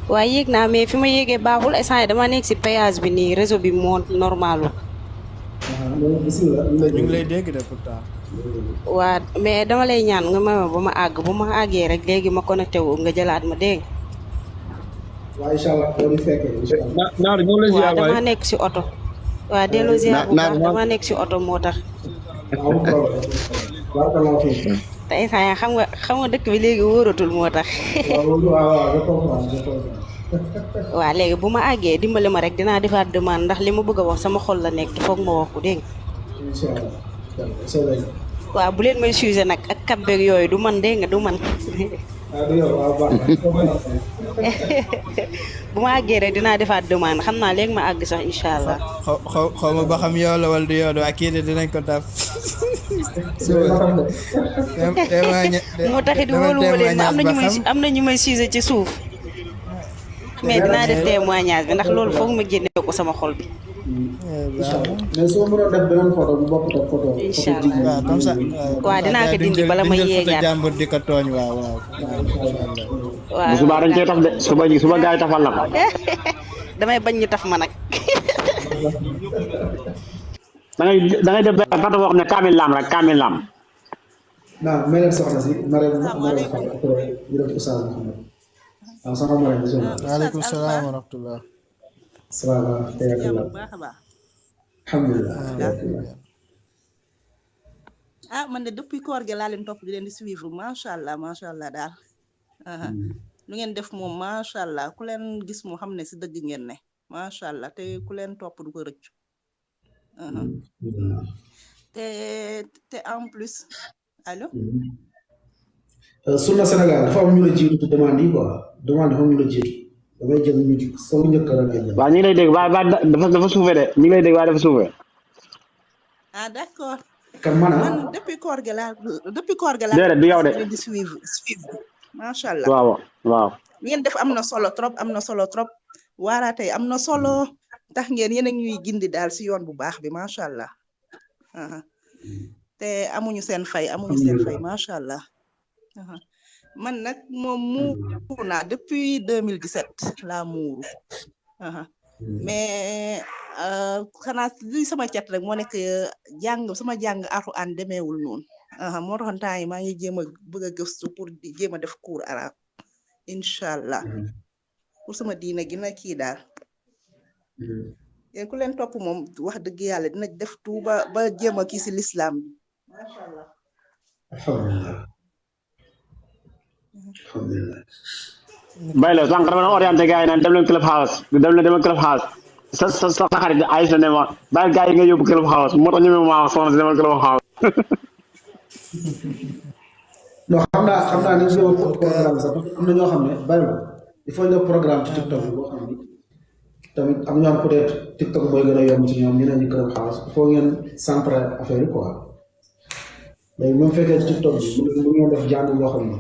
waaye yéeg naa mais fi ma yéegee baaxul instant yii dama nekk si péage bi nii réseau bi moo normalul loolu bisimilah ñu lay ñu ngi déglu. lay dégg de pourtant. waa mais dama lay ñaan nga may ma ba ma àgg bu ma àggee rek léegi ma connecté wu nga jëlaat ma dégg nga. waaw incha allah boo di fekkee incha allah. naar ñoo lay waaw ziar waay dama nekk si oto. waa delloo ziar bu naar baax dama nekk si oto moo tax. amul problème. barakallahu fiik. te instant yii xam nga dëkk bi léegi wóoratul moo tax. waaw je comprends je comprends. waa léegi bu ma àggee dimbali ma rek dinaa defaat demande ndax li ma bëgg a wax sama xol la nekk foog ma wax ko dégg nga. incha allah. soobee na. waaw bu leen may sujet nag ak kabbeeg yooyu du man dégg nga du man. du yow waaw baax na. bu ma àggee rek dinaa defaat demande xam naa léegi ma àgg sax incha allah. xaw ma ba xam yow la wala du yow de waa kii de dinañ ko taf. moo taxit wóolu ma leen am na ñu may sujet ci suuf. mais dinaa def témoignage bi ndax loolu foog ma génne ko sama xol bi. mais soo mënoon def beneen photo bu bokkut ak photo. incha allah waaw comme ça. waaw dinaa ko dindi bala ma yéegaat jàmbur di ko tooñ waaw. waaw bu subaa dañ koy taf de suba gaay yi tafal la ko. damay bañ ñu taf ma nag. da ngay def benn photo boo xam ne kaamil laam rek kaamil laam. non mais leen soxna si Marème Fall après ñu def Oustaz Mouhamed. waaw soxna Marème bisimilah. waaleykum salaam wa rahmatullah. salaamaaleykum. alhamdulilah. man de depuis koor gi laa leen topp di leen di suivre macha allah daal. lu ngeen def moom macha allah ku leen gis moo xam ne si dëgg ngeen ne macha allah te ku leen topp du ko rëccu. te en plus allo. Sunna Sénégal dafa am ñu la jiitu ci demande yi quoi demande dafa am ñu la jiitu damay jël ñu ci soo njëkk la ngay jël. waaw ñu ngi lay dégg waaye dafa suufee de ñu ngi lay dégg waaye dafa suufee. d'accord. kan man depuis koor gi laa déedéet du yow de. di suivre macha allah. waaw. li ngeen def am na solo trop waaraate am na solo tax ngeen yéen a ñuy gindi daal si yoon bu baax bi macha allah. te amuñu seen fay macha allah. man nag moom muuru naa depuis 2017 laa muuru. mais xanaa li sama cat rek moo nekk sama jàng Alxuraan demeewul noonu. moo taxoon temps yi maa ngi jéem a bëgg a gëstu pour di jéem a def cours arabe incha allah pour sama diina gi na kii daal. yéen ku leen topp moom wax dëgg yàlla dina def tuuba ba jéem a kii si lislaam bi macha allah. alhamdulilah. Baylo sànq dama doon orienté gars yi naan dem leen club house sa xarit Aïssa ne ma bàyyi gars yi nga yóbbu club house moo tax ñu ne ma wax soxna si demal club house. non xam naa ni ñu programme sax am na ñoo xam ne Baylo il faut ñu programme ci TikTok bi boo xam ni tamit am ñoom peut être TikTok mooy gën a yomb ci ñoom ñeneen ñi club house il faut ngeen centrer affaire yi quoi léegi même fekkee ci TikTok bi mu ngeen def jàng yoo xam ne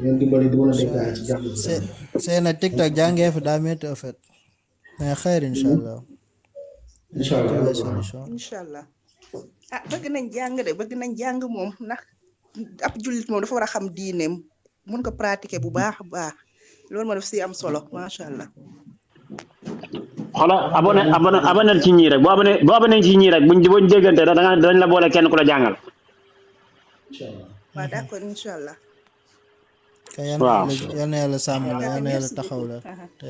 ngeen dimbali di mën a dégg gars yi ci jàng bi. c'est na TikTok jàngee fa daa métti en fait mais xëy na incha allah. incha allah bëgg nañ jàng moom ndax ab jullit moom dafa war a xam diineem mun ko pratiquer bu baax a baax loolu moo def si am solo macha allah. xoolal abonné ci ñii rek boo abonné ci ñii rek buñ déggante dañ la boole kenn ku la jàngal. waaw d'accord incha allah. waaw yal na yàlla sàmm la yal na yàlla taxaw la te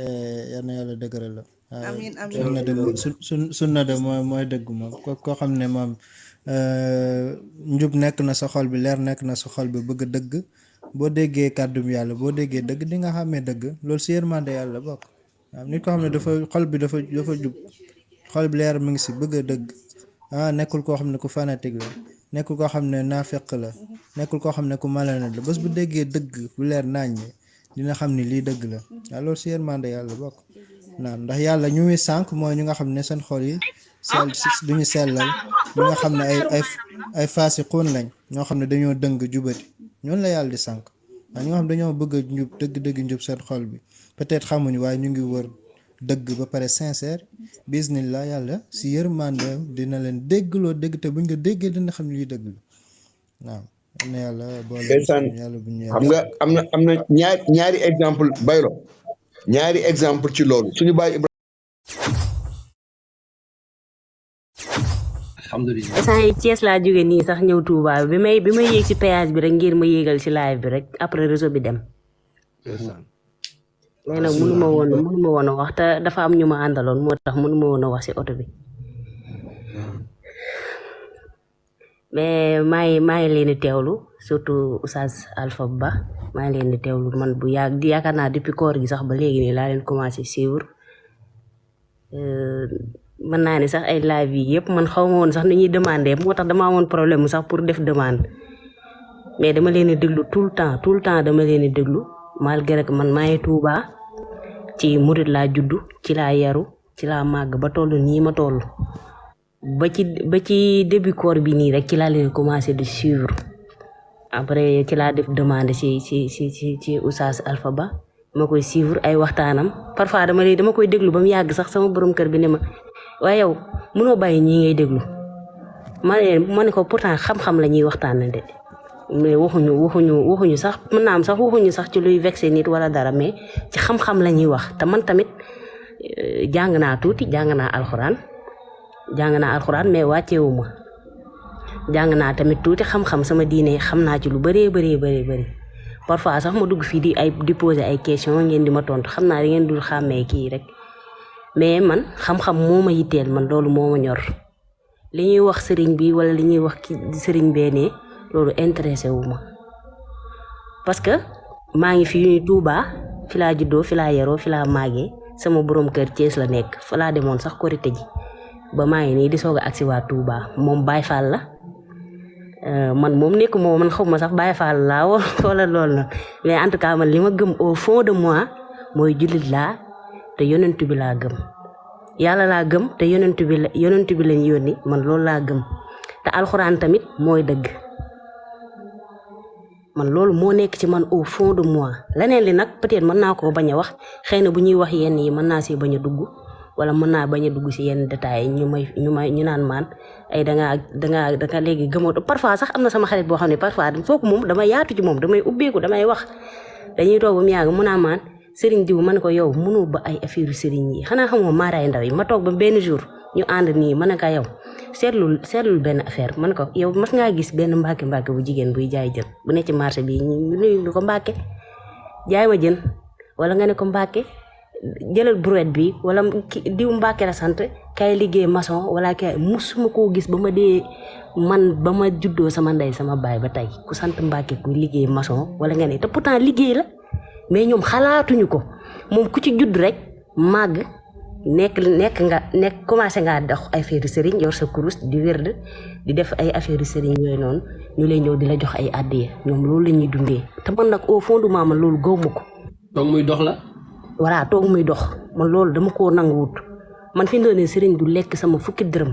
yal na yàlla dëgëral la. amiin sunna de mooy dëgg moom koo xam ne moom njub nekk na sa xol bi leer nekk na sa xol bi bëgg dëgg boo déggee kàddum yàlla boo déggee dëgg di nga xàmmee dëgg loolu si yërmande yàlla bokk. waaw nit ko xam ne xol bi dafa jub xol bi leer mu ngi si bëgg a dëgg nekkul koo xam ne ku fanatique la nekkul koo xam ne naafeq la nekkul koo xam ne ku malhonnête la bés bu déggee dëgg bu leer naññ dina xam ni lii dëgg la waaw loolu si yërmande yàlla bokk. naam ndax yàlla ñu muy sànq mooy ñu nga xam ne seen xol yi duñu sellal ñu nga xam ne ay faasiquun lañ ñoo xam ne dañoo dëng jubati ñoonu la yàlla di sànq waaye ñu nga xam ne dañoo bëgg a njub dëgg njub seen xol bi peut-être xamuñu waaye ñu ngi wër dëgg ba pare sincère bismillah yàlla si yërmandeem dina leen déggloo dëgg te buñ ko déggee dina xam ne lii dëgg la waaw am na yàlla boole yàlla bu ñu xam nga am na ñaari exemple Baylo ñaari exemple ci loolu suñu bàyyi Ibrahima alhamdulilah saa yi Thiès laa jóge nii sax ñëw Touba bi may yéeg ci péage bi rek ngir ma yéegal ci live bi rek après réseau bi dem mais nag mënuma woon a wax te dafa am ñu ma àndaloon moo tax mënuma woon a wax ci oto bi mais maa ngi leen di teewlu surtout Oustaz Alpha Ba maa ngi leen di teewlu man bu yàgg yaakaar naa depuis koor gi sax ba léegi nii laa leen commencé suivre mën naa ne sax ay live yi yëpp man xaw ma woon sax ni ñuy demandé moo tax dama amoon problème sax pour def demande mais dama leen di déglu tout le temps dama leen di déglu malgré que man maa ngi Touba ci murid laa juddu ci laa yaru ci laa màgg ba toll nii ma toll ba ci début koor bi nii rek ci laa leen commencé di suivre après ci laa def demande ci Oustaz Alpha Ba ma koy suivre ay waxtaanam parfois dama koy déglu ba mu yàgg sax sama borom kër bi ne ma waaye yow mënoo bàyyi ñii ngay déglu ma ne ko pourtant xam-xam la ñuy waxtaan de mais waxuñu sax mën naa am sax waxuñu sax ci luy vexé nit wala dara mais ci xam-xam la ñuy wax te man tamit jàng naa tuuti jàng naa alxuraan mais wàcceewu ma jàng naa tamit tuuti xam-xam sama diine xam naa ci lu bëree bëri parfois sax ma dugg fii di poser ay question ngeen di ma tontu xam naa da ngeen dul xàmmee kii rek mais man xam-xam moo ma yitteel man loolu moo ma ñor li ñuy wax sëriñ bi wala li ñuy wax ki sëriñ bee loolu intéressé wu ma parce que maa ngi fi Touba fi laa juddoo fi laa yaroo fi laa màggee sama borom kër Thiès la nekk fa laa demoon sax korite ji ba maa ngi nii di soog a agsi waa Touba moom Baye Fall la man moom nekk moom man xaw ma sax Baye Fall laa wala loolu na mais en tout cas man li ma gëm au fond de moi mooy jullit laa te yonent bi laa gëm yàlla laa gëm te yonent bi lañ yónni man loolu laa gëm te alxuraan tamit mooy dëgg man loolu moo nekk ci man au fond de moi leneen li nag peut-être mën naa koo bañ a wax xëy na bu ñuy wax yenn yi mën naa si bañ a dugg wala mën naa bañ a dugg si yenn détails ñu naan maan ay danga léegi gëmoo parfois sax am na sama xarit boo xam ne parfois foofu moom dama yaatu ci moom damay ubbeeku damay wax dañuy toog ba mu yàgg mu naa maan sëriñ diw ma ne ko yow mënoo ba ay affaire sëriñ yi xanaa xamoo maaraay ndaw yi ma toog ba benn jour ñu ànd nii ma ne ko yow seetlul benn affaire ma ne ko yow mas ngaa gis benn mbàkke bu jigéen buy jaay jën bu ne ci marché bi ñu ko mbàkke jaay ma jën wala nga ne ko mbàkke jëlal brouette bi wala diw mbàkke la sant kay liggéey maçon wala kay musuma koo gis ba ma juddoo sama ndey sama baay ba tey ku sant mbàkke ku liggéey maçon wala nga ne te pourtant liggéey la mais ñoom xalaatuñu ko moom ku ci judd rek màgg nekk commencé ngaa dox ay affaire sëriñ yor sa kurus di wérd di def ay affaire sëriñ yooyu noonu ñu lay ñëw di la jox ay addiya ñoom loolu la ñuy dundee te man nag au fond du man loolu gaw ma ko. toog muy dox la. voilà toog muy dox man loolu dama koo nanguwut man fi mu ne sëriñ du lekk sama fukki dërëm.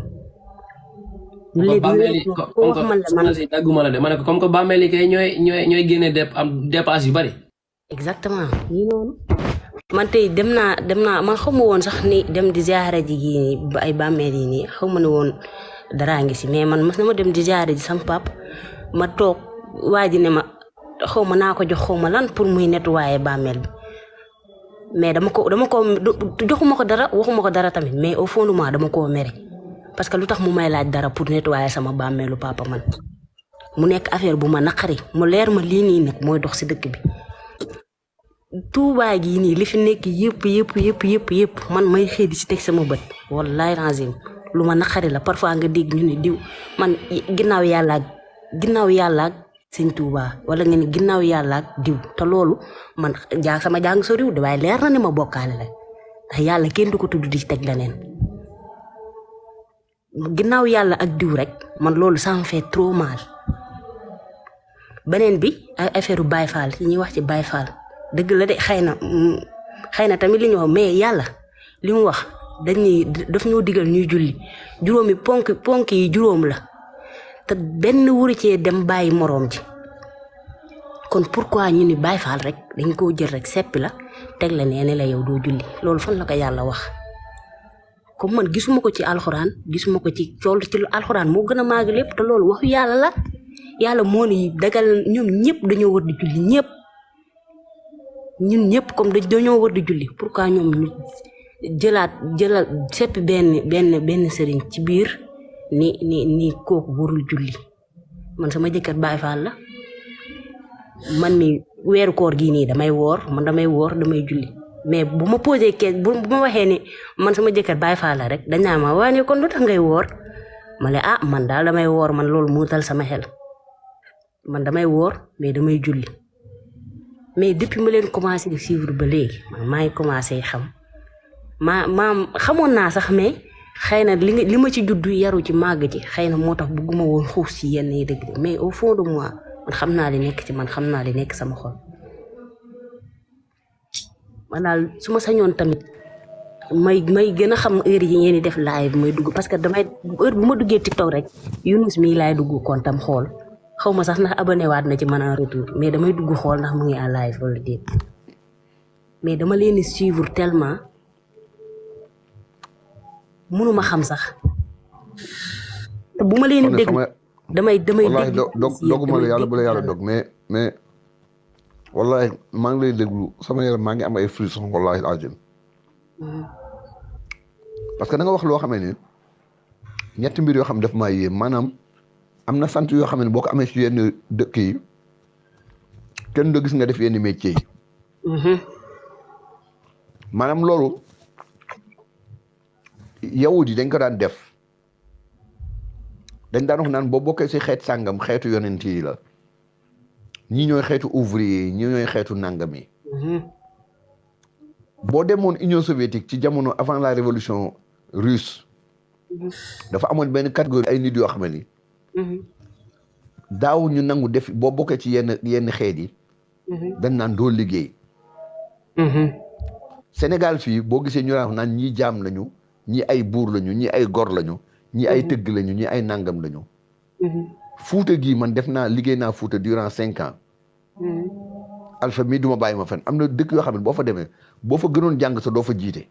dagguma la de ma ne ko comme que bàmmeel yi kay ñooy génne dépense yu bari. exactement nii noonu man tey dem naa man xaw ma woon sax ni dem di ziare ji nii ay bàmmeel yi nii xaw ma ne woon daraa ngi si mais man mas na ma dem di ziare ji sama pap ma toog waa ji ne ma xaw ma naa ko jox xaw ma lan pour muy nettoyer bàmmeel bi mais dama ko joxuma ko dara waxuma ko dara tamit mais au fond de moi dama koo mere parce que lu tax mu may laaj dara pour nettoyer sama bàmmeelu papa man mu nekk affaire bu ma naqari mu leer ma lii nii nag mooy dox si dëkk bi Touba gi nii li fi nekk yëpp man may xëy di si teg sama bët wallahi razim lu ma naqari la parfois nga dégg ñu ne diw man ginnaaw yàlla ak sëñ Touba wala nga ne ginnaaw yàlla ak diw te loolu man sama jàng soriw de waaye leer na ne ma bokkaale la ndax yàlla kenn du ko tudd di teg leneen ginnaaw yàlla ak diw rek man loolu ça me fait trop mal. beneen bi ay affaire Baye Fall yi ñuy wax ci Baye Fall dëgg la de xëy na tamit li ñu wax mais yàlla li mu wax daf ñoo digal ñuy julli juróomi ponk yi juróom la te benn wuri cee dem bàyyi moroom ji kon pourquoi ñu ni Baye Fall rek dañ koo jël rek seppi la teg la nee ne la yow doo julli loolu fan la ko yàlla wax comme man gisuma ko ci alxuraan gisuma ko ci alxuraan moo gën a màgg lépp te loolu waxu yàlla la yàlla moo ni dagal ñoom ñëpp dañoo war di julli ñëpp ñun ñëpp comme dañoo war di julli pourquoi ñoom ñu jëlal seppi benn sëriñ ci biir ni kooku warul julli man sama jëkkër Baay Faal la man mi weeru koor gii nii damay woor damay julli mais bu ma posé bu ma waxee ni man sama jëkkër Baay Faal la rek dañ naa ma waa ne kon lu tax ngay woor ma ne man daal damay woor man loolu mu dal sama xel man damay woor mais damay julli mais depuis ma leen commencé di suivre ba léegi man maa ngi commencé xam maam xamoon naa sax mais xëy na li ma ci juddu yaru ci màgg ci xëy na moo tax bëgguma woon xuus ci yenn yi dëgg mais au fond de moi man xam naa li nekk ci man xam naa li nekk sama xol man daal su ma sañoon tamit may gën a xam heure yi ngeen di def live may dugg parce que damay heure bu ma duggee TikTok rek Younouss mii laay dugg kontam xool xaw ma sax ndax abonné waat na ci man en retour mais damay dugg xool ndax mu ngi en live wala déet mais dama leen di suivre tellement mënuma xam sax te bu ma leen di dégg damay wallahi doguma la yàlla bu la yàlla dog mais wallahi maa ngi lay déglu sama yaram maa ngi am ay frissons wallahi alazim parce que da nga wax loo xamee ni ñetti mbir yoo xam ne daf maa yéem maanaam am na sant yoo xam ne boo ko amee ci yenn dëkk yi kenn do gis nga def yenn métier yi maanaam loolu yawut yi dañ ko daan def dañ daan wax naan boo bokkee ci xeet sàngam xeetu yonent yi la ñii ñooy xeetu ouvrier yi ñii ñooy xeetu nàngam yi boo demoon Union soviétique ci jamono avant la révolution russe dafa amoon benn catégorie ay nit yoo xam ne daaw ñu nangu def boo bokkee ci yenn xeet yi dañ naan doo liggéey Sénégal fii boo gisee ñu naan ñii jaam lañu ñi ay buur lañu ñi ay gor lañu ñi ay tëgg lañu ñi ay nangam lañu Fuuta gii man liggéey naa Fuuta durant 5 ans Alpha mii duma bàyyi ma fen am na dëkk yoo xam ne boo fa demee boo fa gënoon jàng sa doo fa jiite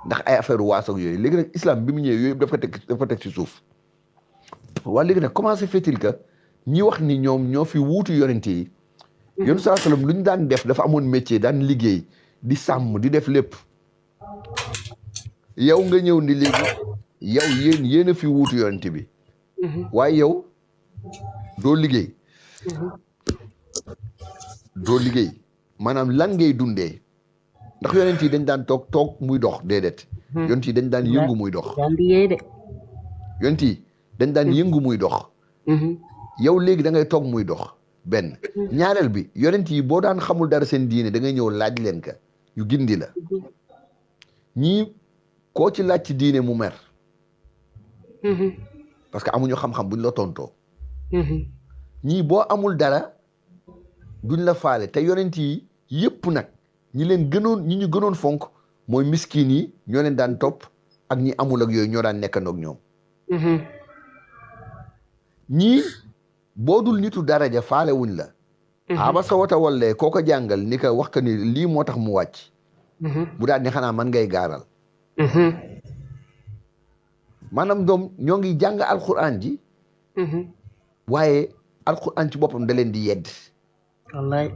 ndax ay affaire waas ak yooyu léegi nag islam bi mu ñëwee yooyu dafa teg ci suuf waa léegi nag comment se fait-il que ñi wax ni ñoom ñoo fi wuutu yonente yi yoonu saa sallam lu ñu daan def dafa amoon métier daan liggéey di sàmm di def lépp yow nga ñëw ni léegi yow yéen a fi wuutu yonente bi waaye yow doo liggéey maanaam lan ngay dundee ndax yonent yi dañ daan toog muy dox déedéet yonent yi dañ daan yëngu muy dox yonent yi dañ daan yëngu muy dox yow léegi da ngay toog muy dox benn ñaareel bi yonent yi boo daan xamul dara seen diine da ngay ñëw laaj leen ka yu gindi la ñii koo ci laaj ci diine mu mer parce que amuñu xam-xam buñ la tontoo ñii boo amul dara duñ la faale te yonent yi yëpp nag ñi ñu gënoon fonk mooy miskin yi ñoo leen daan topp ak ñi amul ak yooyu ñoo daan nekkandoog ñoom ñii boo dul nitu daraja faale wuñ la aba sa wata wallee koo ko jàngal ni ko wax ka ni lii moo tax mu wàcc bu daal ni xanaa man ngay gaaral maanaam doom ñoo ngi jàng alquran ji waaye alquran ci boppam da leen di yedd wallaay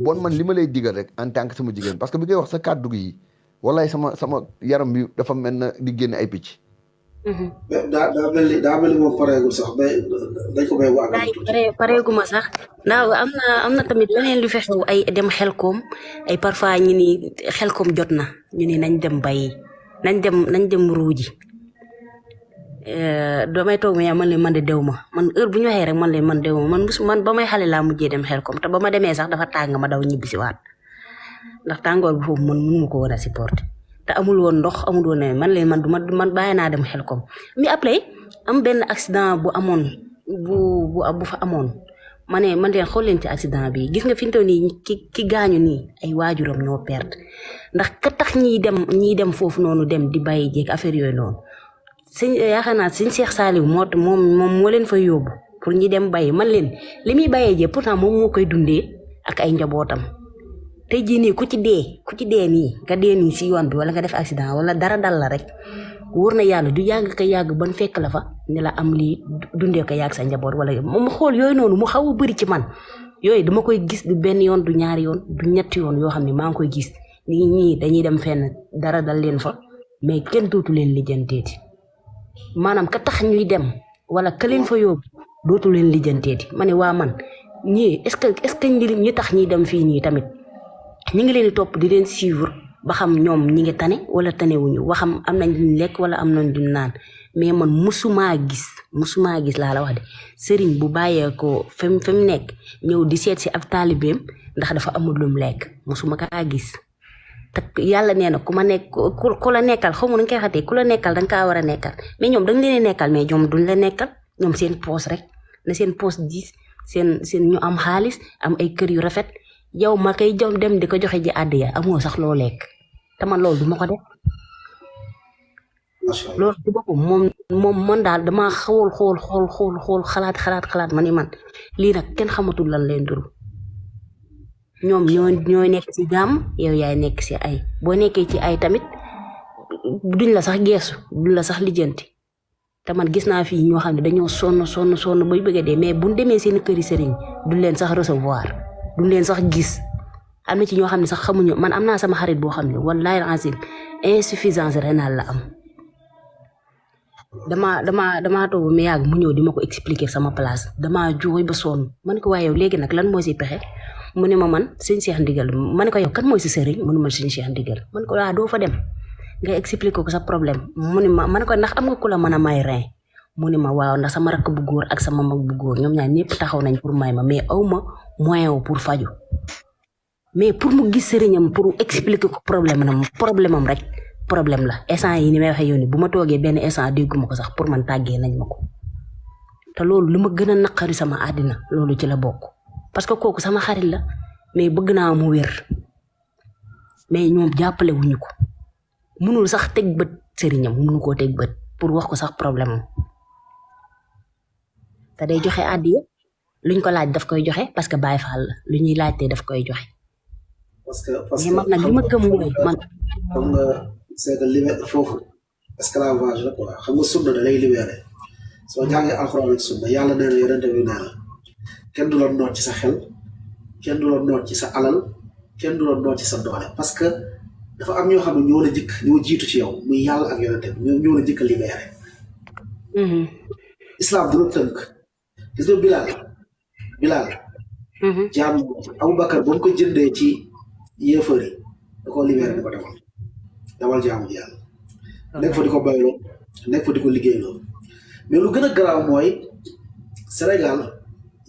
bon man li ma lay digal rek en tant que sama jigéen parce que bi ngay wax sa kàddu gi wallaay sama yaram bi dafa mel na di génn ay picc daa mel ni moom pareegul sax dañ ko may wax pareeguma sax ndax am na tamit leneen lu fexe ay dem xelkoom ay parfois ñu ni xelkoom jot na ñu ni nañ dem bayi nañ dem ruuji damay toog ma man leen man de dew ma man heure bu ñu waxee rek man leen man dew ma man ba may xale laa mujjee dem xelkom te ba ma demee sax dafa tàng ma daw ñibbisi waat ndax tàngoor bi foofu man mënuma ko woon a supporter te amul woon ndox amul woon man leen man bàyyi naa dem xelkom mais après am benn accident bu amoon bu fa amoon man leen xool leen ci accident bi gis nga fi mu toll nii ki gaañu nii ay waajuram ñoo perte ndax ka tax ñiy dem foofu noonu dem di bàyyi jéeg affaire yooyu noonu yaakaar naa sëñ Cheikh Saliou moom moo leen fa yóbbu pour ñi dem bàyyi man leen li muy bàyyee jee pourtant moom moo koy dundee ak ay njabootam tey jii nii ku ci dee nii nga dee nii si yoon bi wala nga def accident wala dara dal la rek wóor na yàlla du yàgg ka yàgg ban fekk la fa ne la am lii dundee ko yàgg sa njaboot wala moom xool yooyu noonu mu xaw a bëri ci man yooyu dama koy gis du benn yoon du ñaari yoon du ñetti yoon yoo xam ne maa ngi koy gis ñii dañuy dem fenn dara dal leen fa mais kenn dootu leen lijjanteeti maanaam ka tax ñuy dem wala ka leen fa yóbbu dootu leen lijjanteeti ma ne waa man ñii est-ce que ñi tax ñuy dem fii nii tamit ñi ngi leen di topp di leen suivre ba xam ñoom ñi ngi tane wala tanewuñu waxam am nañ duñ lekk wala am nañ duñ naan mais man musumaa gis laa la wax de sëriñ bu bàyyee ko fi mu nekk ñëw di seet si ab taalibeem ndax dafa amul lum lekk musuma kaa gis te yàlla nee na ku ma nekk ku la nekkal xaw ma nu nga koy xatee ku la nekkal danga kaa war a nekkal mais ñoom dañ leen nekkal mais ñoom duñ la nekkal ñoom seen poos rek na seen poos diis seen ñu am xaalis am ay kër yu rafet yow ma koy dem di ko joxe ji àddiya amoo sax loo lekk te man loolu du ma ko def loolu du bopp moom man daal dama xool xalaat ma ni man lii nag kenn xamatul lan leen duru ñoom ñooy nekk ci jàmm yow yaay nekk ci ay boo nekkee ci ay tamit duñ la sax geesu duñ la sax lijjanti te man gis naa fii ñoo xam ne dañoo sonn bay bëgg a dee mais buñ demee seen këri sëriñ duñ leen sax recevoir duñ leen sax gis am na ci ñoo xam ne sax xamuñu man am naa sama xarit boo xam ne wallahi azim insuffisance rénale la am dama toog mu yàgg mu ñëw di ma ko expliquer sama place dama jooy ba sonn man ko waaye yow léegi nag lan moo si pexe mu ne ma man sëñ Cheikh Ndigal ma ne ko yow kan mooy si sëriñ mu ne ma sëñ Cheikh Ndigal ma ne ko waa doo fa dem nga expliquer ko sa problème mu ne ma ne ko ndax am nga ku la mën a may rein mu ne ma waaw ndax sama rakk bu góor ak sama mag bu góor ñoom ñaar ñëpp taxaw nañ pour may ma mais aw ma moyen wu pour faju mais pour mu gis sëriñam pour expliquer ko problème am rek problème la instant yi ni may waxee yow ni bu ma toogee benn instant dégguma ko sax pour man tàggee nañ ma ko te loolu lu ma gën a naqari sama àddina loolu ci la bokk parce que kooku sama xarit la mais bëgg naa mu wér mais ñoom jàppale wuñu ko mënul sax teg bët sëriñam mënu koo teg bët pour wax ko sax problème am te day joxe àddiya luñ ko laaj daf koy joxe parce que Baay Faal la lu ñuy laajtee daf koy joxe. parce que man nag li ma gëm mooy man. xam nga c'est que libéré foofu esclavage la quoi xam nga sunna da lay libéré soo jàngee alxuraan ak sunna yàlla nee na yonente bi nee na kenn du la noot ci sa xel kenn du la noot ci sa alal kenn du la noot ci sa doole parce que dafa am ñoo xam ne ñoo la jëkk ñoo jiitu ci yow muy yàlla ak yonente bi ñoo la jëkk a libéré. islam du la tënk gis nga Bilal. jaam Aboubacar ba mu ko jëndee ci yéefar yi da koo libéré da ko demal dawal jaamu ji yàlla nekk fa di ko bayloo nekk fa di ko liggéeyloo mais lu gën a garaaw mooy Sénégal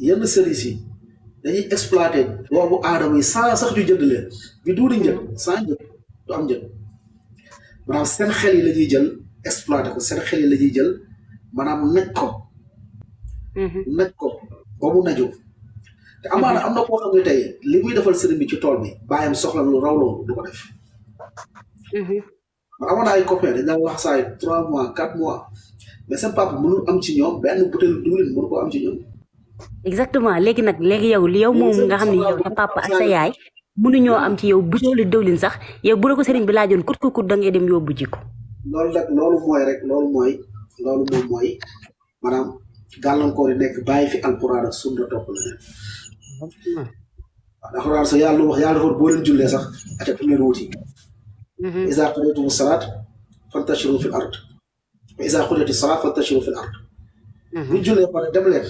yenn sëriñ si dañuy exploité doomu aadama yi sans sax ñu jënd leen bi duudi njëg sans njëg du am njëg maanaam seen xel yi la ñuy jël exploité ko seen xel yi la ñuy jël maanaam naj ko ba mu najoo te amaana am na koo xam ne tey li muy defal sëriñ bi ci tool bi bàyyam soxla lu raw loolu du ko def man amoon na ay copains dañ daan wax saa 3 mois 4 mois mais seen papa mënul am ci ñoom benn butéelu diwlin mënu ko am ci ñoom. exactement léegi yow moom nga xam ne yow sa papa ak sa yaay mënuñoo am ci yow butéelu diwlin sax yow bu la ko sëriñ bi laajoon kut da ngay dem yóbbu ji ko. loolu moom mooy maanaam gàllankoor yi nekk bàyyi fi alquran ak sunna topp la leen. waaw alquran sax yàlla wax yàlla dafa boo leen jullee sax ate fu ngeen wuti. iza qudiyatumu salaat fantashiru fil ard wa iza qudiyati salaat fantashiru fil ard. bu jullee pare dem leen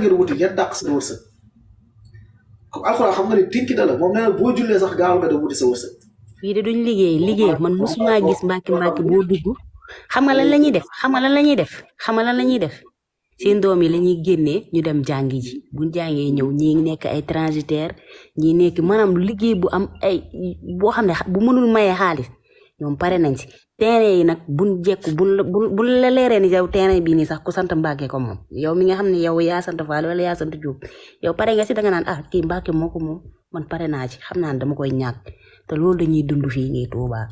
ngeen wuti ngeen dàq seen wërsëg. comme alquran xam nga ne tinki na la moom nee na boo jullee sax gaaw nga dem wuti sa wërsëg. fii de duñ liggéey man mosuma gis mbàkki boo dugg xam nga lan la ñuy def seen doom yi la ñuy génnee ñu dem jàngi ji buñ jàngee ñëw ñii nekk ay transitaire ñii nekk maanaam liggéey bu am ay boo xam ne bu mënul maye xaalis ñoom pare nañ si terrain yi nag buñ jekku buñ la leeree ni yow terrain bii nii sax ku sant Mbàkke ko moom yow mi nga xam ne yow yaa sant Faal wala yaa sant Jóob yow pare nga si danga naan kii Mbàkke moo ko moom man pare naa ci xam naa ne dama koy ñàkk te loolu dañuy dund fii nii Tuubaa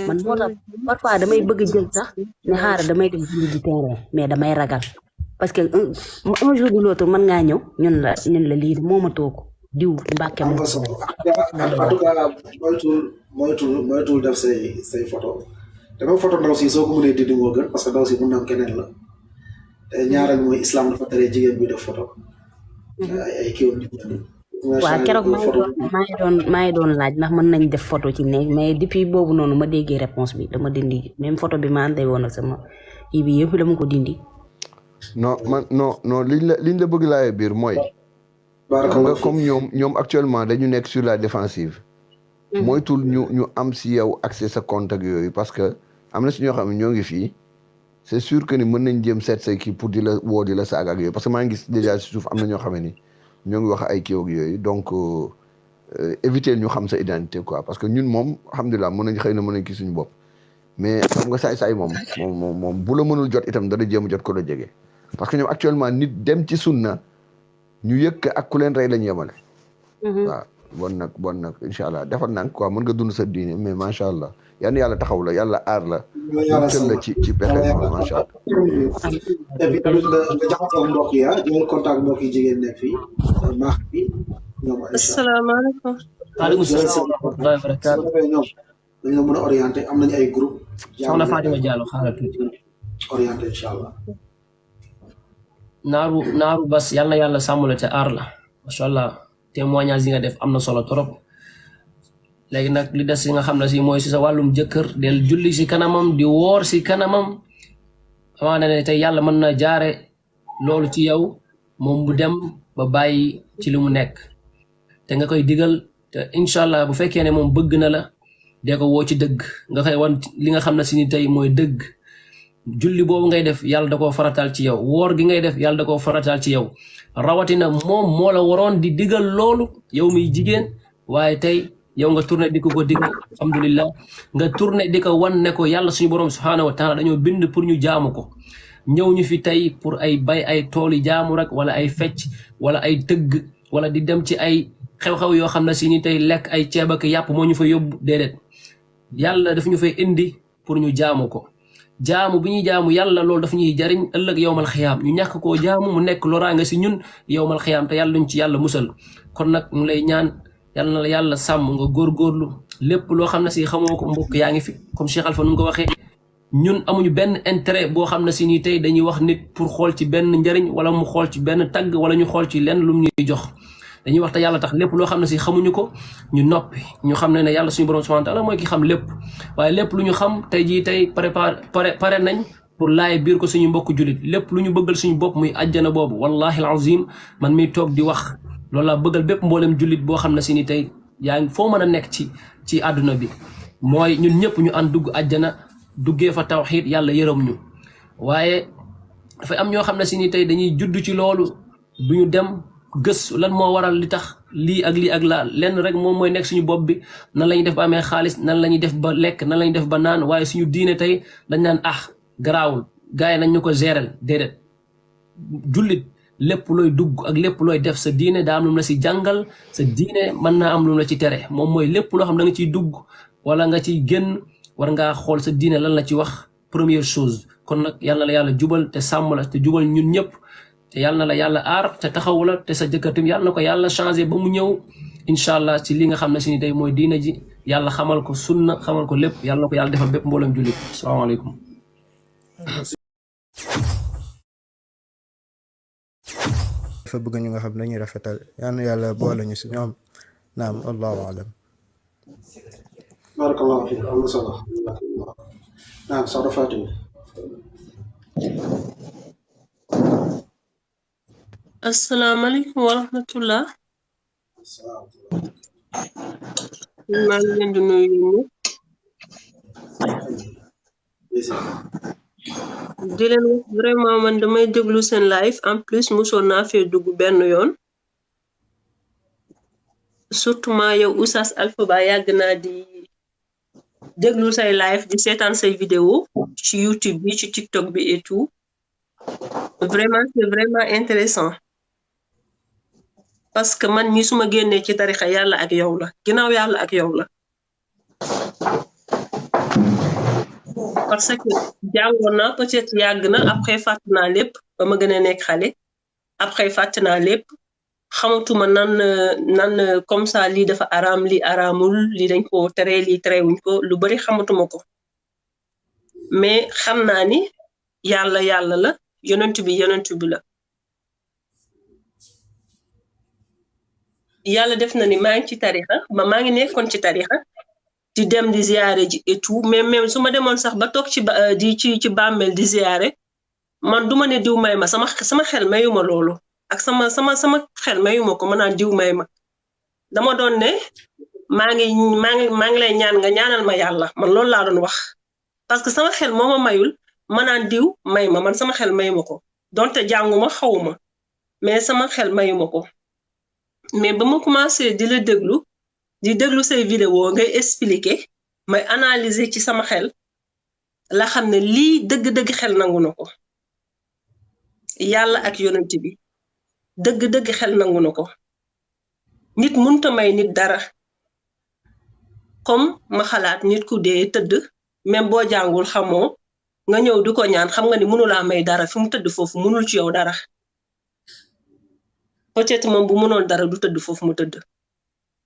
man moo tax parfois damay bëgg jël sax ne xaaral damay dem jënd ji terrain mais damay ragal parce que un jour de l'autre mën ngaa ñëw ñun la lii moomatoo ko diw Mbàkke am nga solo en tout cas moytul def say photo te même photo ndaw si soo ko mënee dindi moo gën parce que ndaw si mën na am keneen la te ñaareel mooy islam dafa tere jigéen buy def photo ay kii waaw keroog maa ngi doon laaj ndax mën nañ def photo ci néeg mais depuis boobu noonu ma déggee réponse bi dama dindi même photo bi ma àndee woon ak sama kii bi yëpp dama ko dindi. non liñ la bëgg laay biir mooy. xam nga comme ñoom actuellement dañu nekk sur la défensive. moytul ñu am si yow accès sa compte ak yooyu parce que am na si ñoo xam ne ñoo ngi fii c'est sûr que ni mën nañ jéem seet say kii pour di la woo di la saag ak yooyu parce que maa ngi gis déjà si suuf am na ñoo xam ne ni ñoo ngi wax ay kii ak yooyu donc éviter ñu xam sa identité quoi parce que ñun moom alhamdulilah mën nañ kii suñu bopp mais xam nga saay moom bu la mënul jot itam dana jéem a jot ko la jege parce que ñoom actuellement nit dem ci sunna ñu yëkk ak ku leen rey lañ yemale. waaw bon nag incha allah defar naa quoi mën nga dund sa diine mais macha allah yal na yàlla taxaw la yàlla aar la. jël la ci pexe macha allah. et puis tamit nga jaxasoo mbokk yi jël contact mbokk yi jigéen nekk fii maax bi ñoom. asalaamaaleykum. waaleykum salaam wa rahmatullahi wa barakaatu. ñoom dañ la mën a orienté am nañu ay groupe. soxna Fatima Diallo xaaral tuuti. orienté incha allah. naaru bas yal na yàlla sàmm la te aar la macha allah témoignage yi nga def am na solo trop léegi nag li des si nga xam ne si mooy si sa wàllum jëkkër del julli si kanamam di woor si kanamam amaana ne tey yàlla mën na jaare loolu ci yow moom bu dem ba bàyyi ci li mu nekk te nga koy digal te incha allah bu fekkee ne moom bëgg na la dee ko woo ci dëgg nga koy wan li nga xam ne si ni tey mooy dëgg julli boobu ngay def yàlla da koo farataal ci yow woor gi ngay def yàlla da koo farataal ci yow rawatina moom moo la waroon di digal loolu yow miy jigéen waaye tey yow nga tourné di ko digal alhamdulillah nga tourné di ko wan ne ko yàlla suñu borom subhanahu wa taala dañoo bind pour ñu jaamu ko ñëw ñu fi tey pour ay bay ay tooli jaamu rek wala ay fecc wala ay tëgg wala di dem ci ay xew-xew yoo xam ne si ni tey lekk ay ceeb ak yàpp moo ñu fa yóbbu déedéet yàlla daf ñu fay indi pour ñu jaamu ko jaamu bi ñuy jaamu yàlla loolu daf ñuy jariñ ëllëg yowmal xiyaam ñu ñàkk koo jaamu mu nekk loraanga si ñun yowmal xiyaam te yàlla duñ ci yàlla musal kon nag mu lay ñaan yàlla na la yàlla sàmm nga góorgóorlu lépp loo xam ne si xamoo ko mbokk yaa ngi fi comme Cheikh Alpha nu mu ko waxee ñun amuñu benn intérêt boo xam ne si nii tey dañuy wax nit pour xool ci benn njariñ wala mu xool ci benn tagg wala ñu xool ci lenn lu mu ñuy jox dañuy wax te yàlla tax lépp loo xam ne si xamuñu ko ñu noppi ñu xam ne yàlla suñu borom subhanahu wa taala mooy ki xam lépp waaye lépp lu ñu xam tey jii tey pare nañ pour laay biir ko suñu mbokk julit lépp lu ñu bëggal suñu bopp muy àjjana boobu wallahi alazim man miy toog di wax loolu laa bëggal bépp mboolem julit boo xam ne si ni tey yaa ngi foo mën a nekk ci àdduna bi mooy ñun ñëpp ñu ànd dugg àjjana duggee fa tawxiid yàlla yërëm ñu waaye dafay am ñoo xam ne si ni tey dañuy judd ci loolu duñu dem gës lan moo waral li tax lii ak laa lenn rek moom mooy nekk suñu bopp bi nan la ñuy def ba amee xaalis nan la ñuy def ba lekk nan la ñuy def ba naan waaye suñu diine tey dañ naan garaawul gars yi nañ ñu ko gérer déedéet jullit lépp looy dugg ak lépp looy def sa diine daa am lu mu la si jàngal sa diine mën naa am lu mu la ci tere moom mooy lépp loo xam da nga ciy dugg wala nga ciy génn war ngaa xool sa diine lan la ci wax première chose kon nag yàlla na la yàlla jubal te sàmm la te jubal ñun ñëpp te yàlla na la yàlla aar te taxawu la te sa jëkkëram yàlla na ko yàlla changé ba mu ñëw incha allah ci li nga xam ne si ni tey mooy diina ji yàlla xamal ko sunna xamal ko lépp yàlla na ko yàlla defal bépp mboolem jullit asalaamaaleykum. dafa bëgg ñu nga xam dañuy rafetal yal na yàlla boole ñu si ñoom naam allahu alam. barakallahu fiik am na solo naam soxna Fatima. asalaamaaleykum wa rahmatullah. maa ngi leen di nuyu ñëpp. di leen wax vraiment man damay déglu seen live en plus mosoon naa fee dugg benn yoon. surtout ma yow Oustaz Alpha Ba yàgg naa di déglu say live di seetaan say vidéo ci YouTube bi ci TikTok bi et tout. vraiment c'est vraiment intéressant parce que man ñi suma génnee ci tarixa yàlla ak yow la ginnaaw yàlla ak yow la parce que jàngoon naa peut-être yàgg na après fàtt naa lépp ba ma gën a nekk xale après fàtt naa lépp xamatuma nan comme ça lii dafa araam lii araamul lii dañ ko tere lii terewuñ ko lu bari xamatuma ko mais xam naa ni yàlla yàlla la yonent bi la yàlla def na ni maa ngi ci tarixa maa ngi nekkoon ci tarixa di dem di ziare ji et tout mais même su ma demoon sax ba toog ci bàmmeel di ziare man duma ne diw may ma sama xel mayuma loolu ak sama xel mayuma ko ma naan diw may ma dama doon ne maa ngi lay ñaan nga ñaanal ma yàlla man loolu laa doon wax parce que sama xel moo ma mayul ma naan diw may ma man sama xel mayuma ko donte jànguma xawuma mais sama xel mayuma ko mais ba ma commencé di la déglu say vidéo ngay expliquer may analyser ci sama xel la xam ne lii dëgg-dëgg xel nangu na ko yàlla ak yonent bi dëgg-dëgg xel nangu na ko nit munta may nit dara comme ma xalaat nit ku dee tëdd même boo jàngul xamoo nga ñëw di ko ñaan xam nga ni mënulaa may dara fi mu tëdd foofu mënul ci yow dara peut-être moom bu mënoon dara du tëdd foofu mu tëdd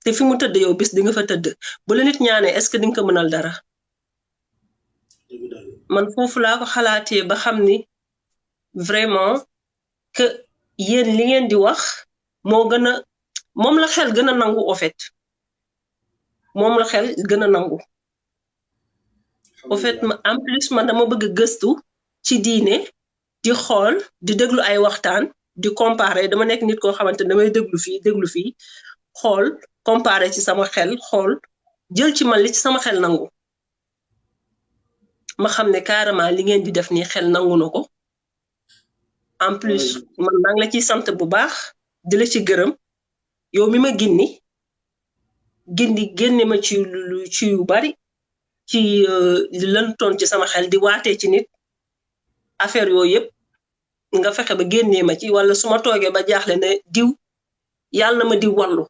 te fi mu tëdd yow bis di nga fa tëdd bu la nit ñaanee est-ce que di nga ko mënal dara man foofu laa ko xalaatee ba xam ni vraiment que yéen li ngeen di wax moom la xel gën a nangu au fait moom la xel gën a nangu au fait en plus man dama bëgg gëstu ci diine di xool di déglu ay waxtaan di comparer dama nekk nit koo xamante damay déglu fii xool comparer ci sama xel xool jël ci man li ci sama xel nangu ma xam ne carrément li ngeen di def nii xel nangu na ko en plus man maa ngi la ciy sant bu baax di la ci gërëm yow mi ma gindi génne ma ci yu bari ci lëntoon ci sama xel di waatee ci nit affaire yooyu yëpp nga fexe ba génnee ma ci wala su ma toogee ba jaaxle ne diw yàlla na ma diw wallu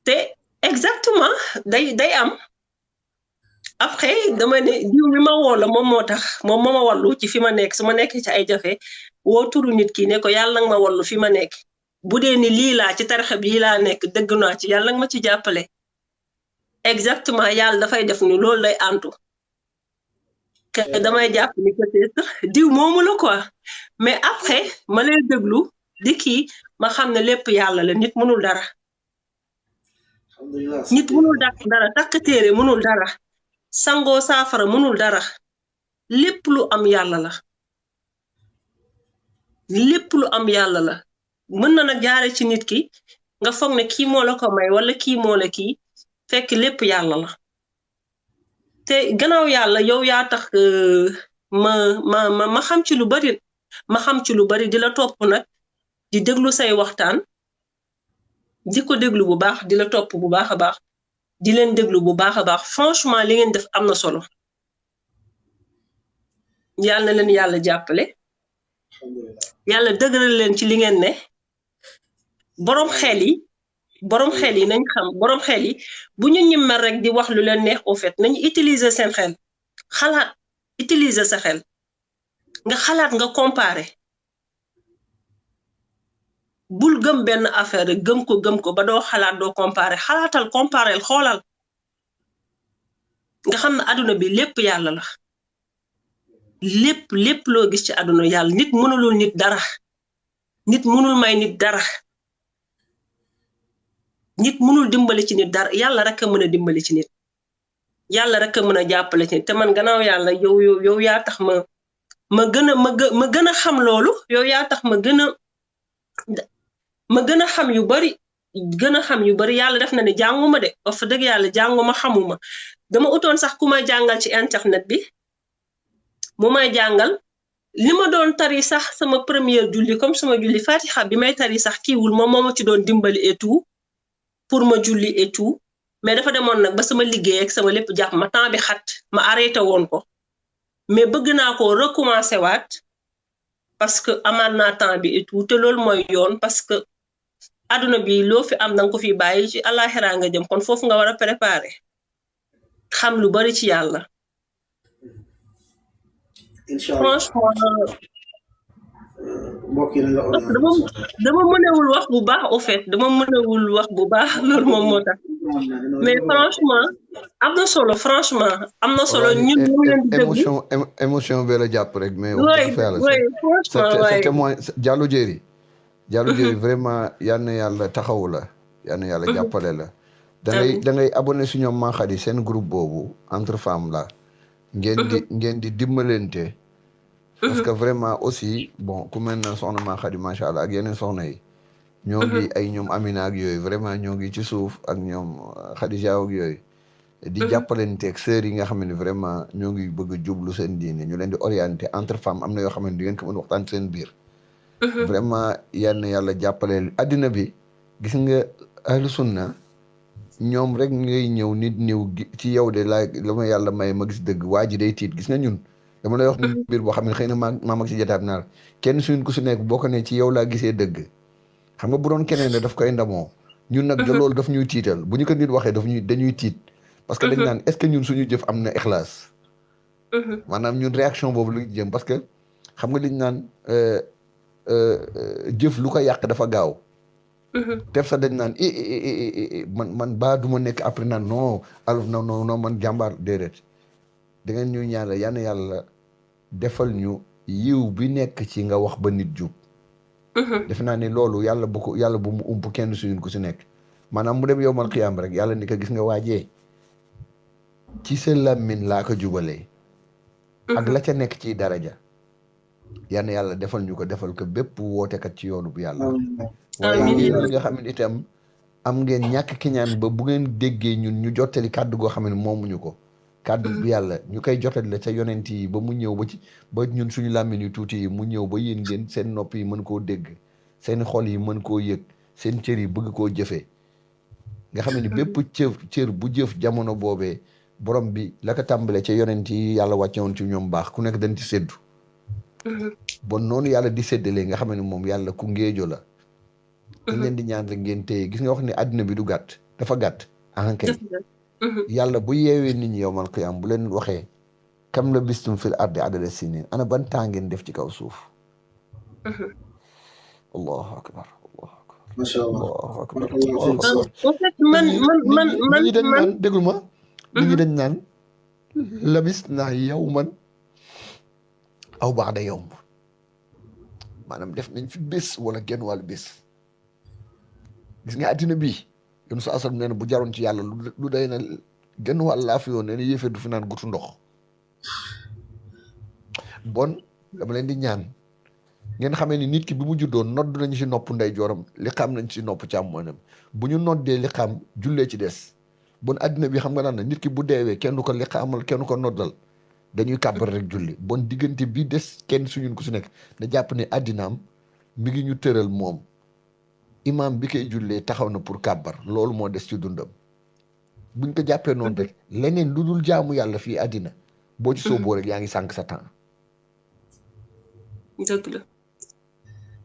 te exactement day am après dama ne diw mi ma woo la moom moo tax moom moo ma wallu ci fi ma nekk su ma nekk ci ay jafe woo turu nit ki ne ko yàlla nga ma wallu fi ma nekk bu dee ni lii laa ci tarixa bi laa nekk dëgg naa ci yàlla nga ma ci jàppale exactement yàlla dafay def ni loolu lay antu que damay jàpp ni peut-être diw moomu la quoi mais après ma lay déglu di kii ma xam ne lépp yàlla la nit mënul dara nit mënul dara takk téere mënul dara sangoo saafara mënul dara lépp lu am yàlla la lépp lu am yàlla la mën na nag jaare ci nit ki nga foog ne kii moo la ko may wala kii moo la kii fekk lépp yàlla la te gannaaw yàlla yow yaa tax ma xam ci lu bari di la topp nag di déglu say waxtaan di ko déglu bu baax di la topp bu baax a baax di leen déglu bu baax a baax franchement li ngeen def am na solo yàlla na leen yàlla jàppale yàlla dëgëral leen ci li ngeen ne boroom xel yi nañ xam boroom xel yi bu ñu ñimmel rek di wax lu leen neex au fait nañu utiliser seen xel xalaat utiliser sa xel nga xalaat nga comparer bul gëm benn affaire rek gëm ko ba doo xalaat doo comparer xalaatal comparer xoolal nga xam ne àdduna bi lépp yàlla la lépp loo gis ci àdduna yàlla nit mënulul nit dara nit mënul may nit dara nit mënul dimbali ci nit dara yàlla rek a mën a dimbali ci nit yàlla rek a mën a jàppale ci nit te man gannaaw yàlla yow yaa tax ma gën a xam loolu yow yaa tax ma gën a xam yu bari yàlla def na ne jànguma de wax fa dëgg yàlla jànguma xamuma dama utoon sax ku may jàngal ci internet bi mu may jàngal li ma doon tari sax sama première julli comme sama julli fatiha bi may tari sax kiiwul moom moo ma ci doon dimbali et tout pour ma julli et tout mais dafa demoon nag ba sama liggéey ak sama lépp jàpp ma temps bi xat ma arrêté woon ko mais bëgg naa ko recommencer waat parce que amaat naa temps bi et tout te loolu mooy yoon parce que àdduna bi loo fi am danga ko fi bàyyi ci àllaaxira nga jëm kon foofu nga war a préparer xam lu bari ci yàlla franchement mbokk yi dama mënewul wax bu baax au fait dama mënewul wax bu baax loolu moom moo tax mais franchement am na solo franchement am na solo wallahi ñun ñu leen di déglu émotion bee la jàpp rek mais wax oui dëgg fa yàlla oui franchement sa oui témoin Diallo Diéry vraiment yal na yàlla taxawu la yal na yàlla jàppale la da ngay abonné su ñoom maa xadi seen groupe boobu entre femmes la ngeen di dimbalante parce que vraiment aussi bon ku mel na soxna maa xadi macha allah ak yeneen soxna yi ñoo ngi ay ñoom Amina ak yooyu vraiment ñoo ngi ci suuf ak ñoom Khadija ak yooyu di jàppalanteeg sœurs yi nga xam ne vraiment ñoo ngi bëgg a jublu seen diine ñu leen di orienté entre femmes am na yoo xam ne di ngeen ko mën waxtaan seen biir vraiment yal na yàlla jàppale addina bi gis nga ahlu sunna ñoom rek ngay ñëw nit ñëw ci yow de la ma yàlla may ma gis dëgg waa ji day tiit gis nga ñun dama lay wax mbir boo xam ne xëy na maa mag si jotaab naa kenn suñ ku su nekk boo ko ne ci yow laa gisee dëgg xam nga bu doon keneen daf koy ndamoo ñun nag da loolu daf ñuy tiital bu ñu ko nit waxee dañuy tiit parce que dañ naan est-ce que ñun suñu jëf am na ixlaas maanaam ñun réaction boobu lu jëm parce que xam nga liñ naan jëf lu ko yàq dafa gaaw tef sa dañ naan man baa du ma nekk après naan non alors non man jàmbaar déedéet da ngeen ñuy ñaanal yal na yàlla defal ñu yiw bi nekk ci nga wax ba nit jub defe naa ne loolu yàlla bu mu ump kenn suñu ku si nekk maanaam mu dem yowmal xiyaam rek yàlla ni ko gis nga waajee ci sa làmmiñ laa ko jubalee ak la ca nekk ci daraja yal na yàlla defal ñu ko defal ko bépp wootekat ci yoonu bu yàlla waaye yéen ñi nga xam ne itam am ngeen ñàkk kiñaan ba bu ngeen déggee ñun ñu jottali kàddu goo xam ne moomuñu ko kàddu bu yàlla ñu koy jottali la ca yonent yi ba mu ñëw ba ñun suñu làmmiñ yu tuuti yi mu ñëw ba yéen ngeen seen nopp yi mën koo dégg seen xol yi mën koo yëg seen cër yi bëgg koo jëfee nga xam ne bépp cër bu jëf jamono boobee borom bi la ko tàmbale ca yonent yi yàlla wàccewoon ci ñoom baax ku nekk dañ ci séddu bon noonu yàlla di séddalee nga xam ne moom yàlla ku ngéejo la dañ leen di ñaan rek ngeen téye gis nga wax ne àddina bi du gàtt dafa gàtt ankay yàlla bu yeewee nit ñi yowmal qiyaam bu leen waxee kam la bistum fil ardi adada sinin ana ban temps ngeen def ci kaw suuf allahu akbar macha allah allahu akbar en fait man dañ naan déglu ma nit ñi dañ naan labis naa yawman aw ba'da yawm maanaam def nañ fi bés wala genn wàllu bés gis nga àddina bii yoonu sa asal nee na bu jaroon ci yàlla lu day na genn wàll laa fi yoon nee na yéefee du fi naan gutu ndox bon dama leen di ñaan ngeen xamee ni nit ki bi mu juddoo nodd nañ ci nopp ndey jooram li xam nañ ci nopp càmmoñam bu ñu noddee li xam jullee ci des bon àddina bi xam nga naan na nit ki bu deewee kenn du ko li xamal kenn du ko noddal dañuy kàbbar rek julli bon diggante bi des kenn suñun ku su nekk na jàpp ne àddinaam mi ngi ñu tëral moom imam bi koy jullee taxaw na pour kàbbar loolu moo des ci dundam buñ ko jàppee noonu rek leneen lu dul jaamu yàlla fii àddina boo ci sooboo rek yaa ngi sànq sa temps dëgg la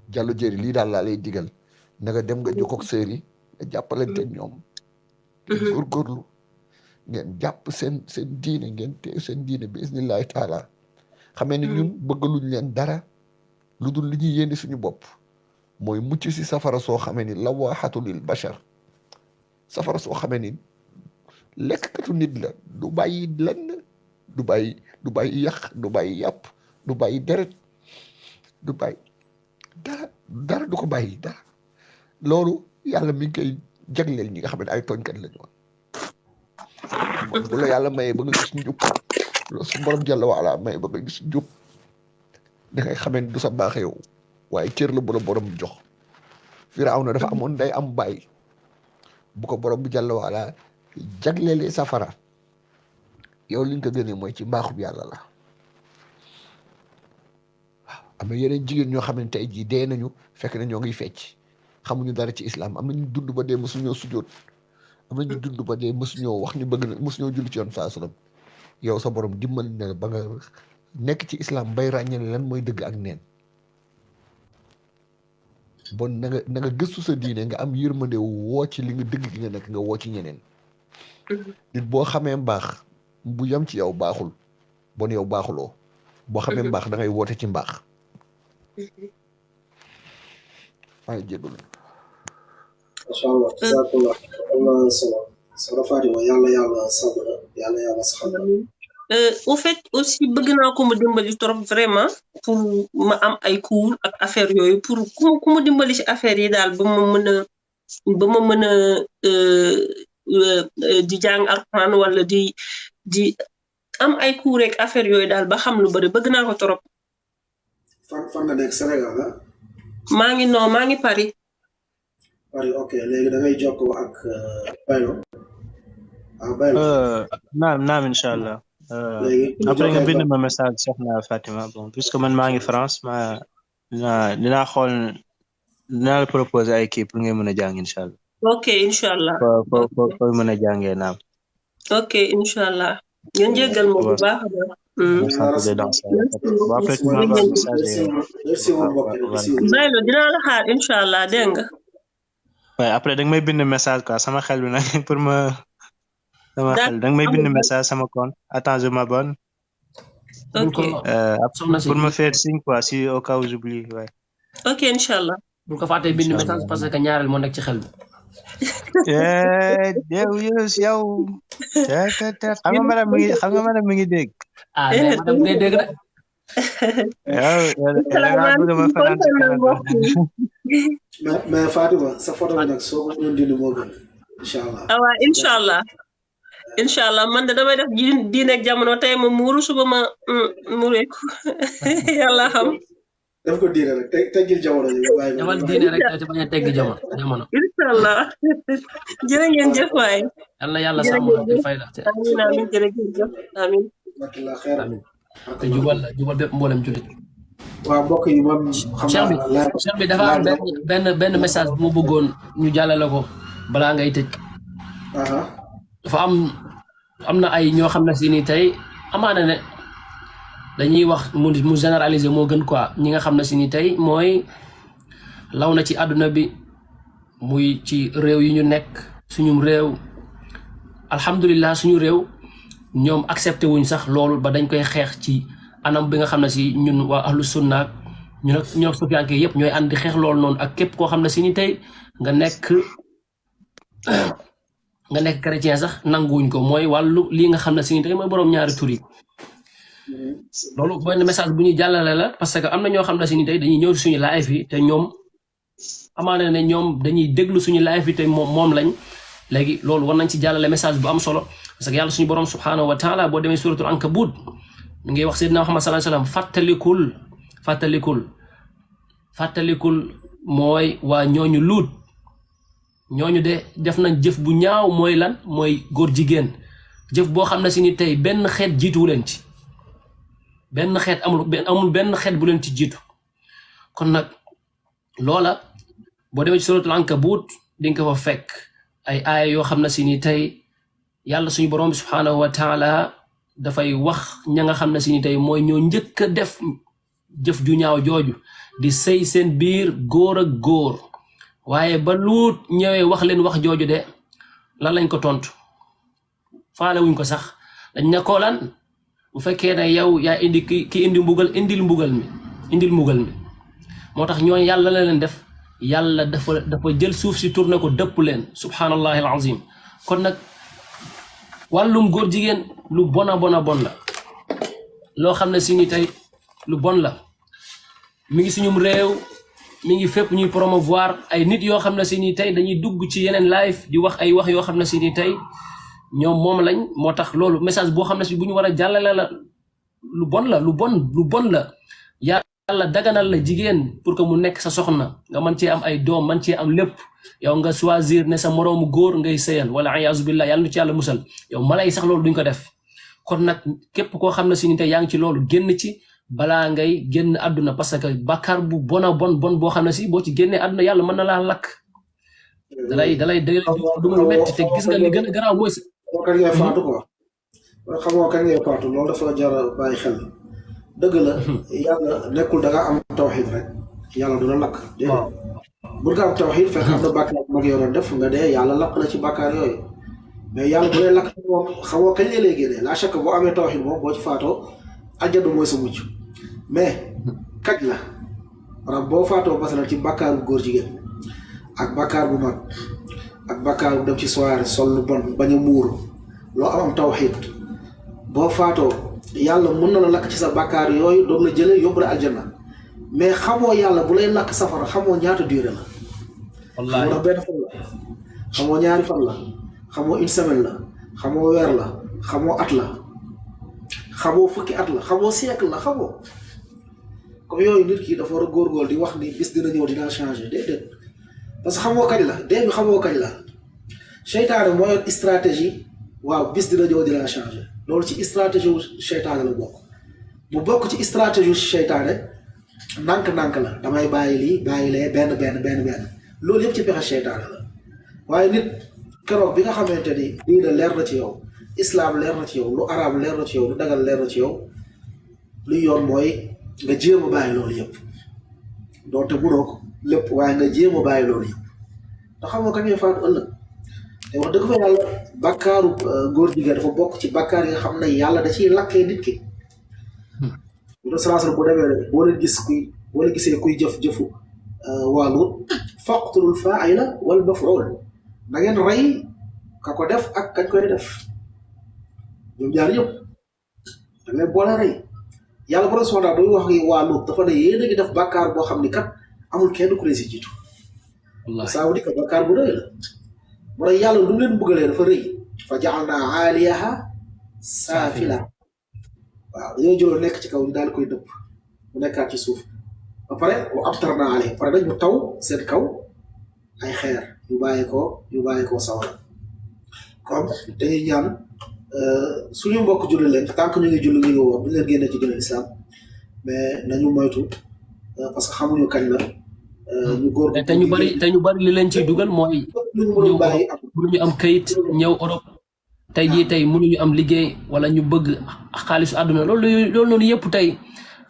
Diallo Diéry lii daal laa lay digal nanga dem nga jokkoog sœur yi nga jàppalante ñoom ngeen góorgóorlu ngeen jàpp seen diine ngeen téye seen diine bi isnillahi taala xamee ne ñun bëggaluñ leen dara lu dul li ñuy yéene suñu bopp mooy mucc si safara soo xamee ni lawaaxatu lil bachar safara soo xamee ni lekkatu nit la du bàyyi lenn du bàyyi yàq du bàyyi yàpp du bàyyi deret du bàyyi dara du ko bàyyi dara loolu yàlla mi ngi koy jagleel ñi nga xam ne ay tooñkat la ñu woon bu la yàlla mayee ba nga gis njub loolu su borom jàlla waala may ba nga gis njub da ngay xamee ni du sa baax yow waaye cër la bu la borom jox Firawna dafa amoon day am bàyyi bu ko borom bi jàlla waala jaglelee safara yow li nga ko gënee mooy ci mbaaxub yàlla la waaw am na yeneen jigéen ñoo xam ne tey jii dee nañu fekk na ñoo ngi fecc xamuñu dara ci islam am nañu dund ba dee mësuñoo sujjóot am nañu dund ba dee mësuñoo wax ñu bëgg na mësuñoo julli ci yoon saa sallam yow sa borom dimbali na ba nga nekk ci islam bay ràññale lan mooy dëgg ak neen bon na nga gëstu sa diine nga am yërmande woo ci li nga dëgg gi nga nekk nga woo ci ñeneen nit boo xamee mbaax bu yam ci yow baaxul bon yow baaxuloo boo xamee mbaax da ngay woote ci mbaax maa ngi jégalu macha allah jazakallah allah salaam Soxna Fatima yàlla sabra yàlla saxal la. Au fait aussi bëgg naa ko mu dimbali trop vraiment pour ma am ay cours ak affaire yooyu pour ku mu dimbali ci affaire yi daal ba ma mën a di jàng Alxuraan wala di am ay cours ak affaire yooyu daal ba xam lu bari bëgg naa ko trop. fan nga nekk Sénégal ah. maa ngi Paris. Paris ok léegi da ngay jokkoo ak Baylo. Baylo. naam incha allah. après nga bind ma message soxna Fatima bon puisque man maa ngi France dinaa xool dinaa la proposer ay kii pour ngeen mën a jàng incha allah. ok incha allah. foo mën a jàngee naam. ok incha allah. ngeen jéggal ma bu baax a baax. Baylo dinaa la xaar incha allah dégg nga. waaye après danga may bind message quoi sama xel bi nag pour ma. danga may bind message sama compte attends je m'abonne. ok pour me faire signe quoi si au cas où j'oublie ouais. ok incha allah. bu ko fàttee bind message parce que ñaareel moo nekk ci xel bi. yow. xam nga madame mi ngi dégg. ah mais madame ngay dégg rek. mais Fatima sa photo bi nag soo ko ñëw dindi moo gën incha allah. waaw incha allah man de damay def diine ak jamono tey ma muuru suba ma muureeku yàlla xam. def ko diine rek teggil jamono ji waaye. demal diine rek te bañ a teggi jamono. incha allah jërë ngeen jëf waay. yàlla sàmm la te fay la te. amiin jërë ngeen jëf amiin. amiin. te jubal bépp mboolem jullit. waaw mbokk yi moom xam naa Cheikh bi dafa am benn message bu mu bëggoon ñu jàllale ko balaa ngay tëj. dafa am na ay ñoo xam ne si ni tey amaana ne dañuy wax mu généraliser moo gën quoi ñi nga xam ne si ni tey mooy law na ci àdduna bi muy ci réew yi ñu nekk suñu réew alhamdulilah suñu réew ñoom accepté wuñ sax loolu ba dañ koy xeex ci anam bi nga xam ne si ñun waa ahlu sunna ñun ak ñoo sufiyanke yëpp ñooy ànd di xeex loolu noonu ak képp koo xam ne si ni tey nga nekk chrétien sax nanguwuñ ko mooy wàllu lii nga xam ne si ni tey mooy boroom ñaari tur yi loolu benn message bu ñuy jàllale la parce que am na ñoo xam ne si ni tey dañuy ñëw suñu live yi te ñoom amaana ne ñoom dañuy déglu suñu live yi te moom lañ léegi loolu war nañ ci jàllale message bu am solo parce que yàlla suñu borom subhanahu wa taala boo demee suratul ankabut mi ngi wax Seydina Muhammad sallallahu alayhi wasallam fàttalikul mooy waa ñooñu luut ñooñu de def nañ jëf bu ñaaw mooy lan mooy góor jigéen jëf boo xam ne si ni tey benn xeet jiituwu leen ci benn xeet amul benn xeet bu leen ci jiitu kon nag loola boo demee ci suratul ankabut di nga ko fa fekk ay aaya yoo xam ne si ni tey yàlla suñu borom bi subhanahu wa taala dafay wax ña nga xam ne si ni tey mooy ñoo njëkk a def jëf ju ñaaw jooju di sëy seen biir góor ak góor waaye ba luut ñëwee wax leen wax jooju de lan lañ ko tontu faale wuñ ko sax dañ ne ko lan bu fekkee ne yow yaa indi ki indi mbugal indil mbugal mi moo tax ñooñu yàlla la leen def yàlla dafa jël suuf si tourné ko dëpp leen subhanallahi alazim kon nag wàllum góor jigéen lu bon la loo xam ne si ni tey lu bon la mi ngi suñum réew mi ngi fépp ñuy promouvoir ay nit yoo xam ne si ni tey dañuy dugg ci yeneen live di wax ay wax yoo xam ne si ni tey ñoom moom lañ moo tax loolu message boo xam ne si bu ñu war a jàllale la lu bon la yàlla daganal la jigéen pour que mu nekk sa soxna nga mën cee am ay doom mën cee am lépp yow nga choisir ne sa moroomu góor ngay sëyal wala iyaazu billah yàlla nu ci yàlla musal yow mala yi sax loolu duñ ko def kon nag képp koo xam ne si ni tey yaa ngi ci loolu génn ci balaa ngay génn àdduna parce que bàkkaar bu bon boo xam ne si boo ci génnee àdduna yàlla mën na laa lakk dalay du mu metti te gis nga li gën a garaaw mooy si kañ ngay faatu quoi xamoo kañ ngay faatu loolu dafa jar a bàyyi xel dëgg la yàlla nekkul da nga am tawxiid rek yàlla du la lakk déedéet bu nga am tawxiid fekk am na bàkkaar mag yoo doon def nga dee yàlla lakk la ci bàkkaar yooyu mais yàlla bu lay lakk moom xamoo kañ lay génnee la chaque boo amee tawxiid moom boo ci faatoo aljana mooy sa mucc mais kaj la maanaam boo faatoo masalan ci bàkkaaru góor jigéen ak bàkkaar bu mag ak bakkaaru dem ci soirée sol lu bon bañ a muuru loo am tawxiid boo faatoo yàlla mën na la lakk ci sa bakkaar yooyu doog la jële yóbbu la aljanna mais xamoo yàlla bu lay lakk safara xamoo ñaata durée la wallaahi xamoo benn fan la xamoo ñaari fan la xamoo une semaine la xamoo weer la xamoo at la xamoo fukki at la xamoo siècle la xamoo comme yooyu nit ki dafa war a góorgóorlu di wax ni bis dina ñëw dinaa changer déedéet parce que xamoo kañ la dee bi xamoo kañ la seytaane moo yor stratégie waaw bis dina ñëw dinaa changer loolu ci stratégie wu seytaane la bokk mu bokk ci stratégie wu seytaane nànk-nànk la damay bàyyi lii bàyyi lee benn loolu yëpp ci pexe seytaane la waaye nit keroog bi nga xamante ni diine leer na ci yow islam leer na ci yow lu arab leer na ci yow lu dagal leer na ci yow lu yoon mooy nga jéem a bàyyi loolu yëpp doonte mënoo ko lépp waaye nga jéem a bàyyi loolu yëpp te xam nga kañ ngay faatu ëllëg te wax dëgg fa yàlla bakkaaru góor jigéen dafa bokk ci bakkaar yi nga xam ne yàlla da ciy lakkee nit ki bu doon salaasal bu demee rek boo leen gisee kuy jëf-jëfu wàllu faqtulul faa'ila wal maf'ul na ngeen rey ka ko def ak kañ koy def ñoom ñaar yëpp da ngay boole rey yàlla borom subhaanahu wa taala buy wax waa Luut dafa ne yéen a ngi def bàkkaar boo xam ni kat amul kenn ku leen si jiitu. wallaahi saa wu di ko bàkkaar bu rëy la. moo tax yàlla lu mu leen bëggalee dafa rëy fa ja'alnaa 'aaliyahaa saafila waaw dañoo jëloon nekk ci kaw ñu daal koy dëpp mu nekkaat ci suuf ba pare wa amtarnaa alayhim pare nag ñu taw seen kaw ay xeer yu bàyyi ko sawara comme dañuy ñaan suñu mbokk julli leen tant que ñu ngi julli ñu ngi woor bu ñu leen génnee ci diine islam mais nañu moytu parce que xamuñu kañ la ñu góor te ñu bari li leen ciy dugal mooy ñëw pour ñu am kayit ñëw Europe tey jii tey mënuñu am liggéey wala ñu bëgg xaalisu àdduna loolu noonu yëpp tey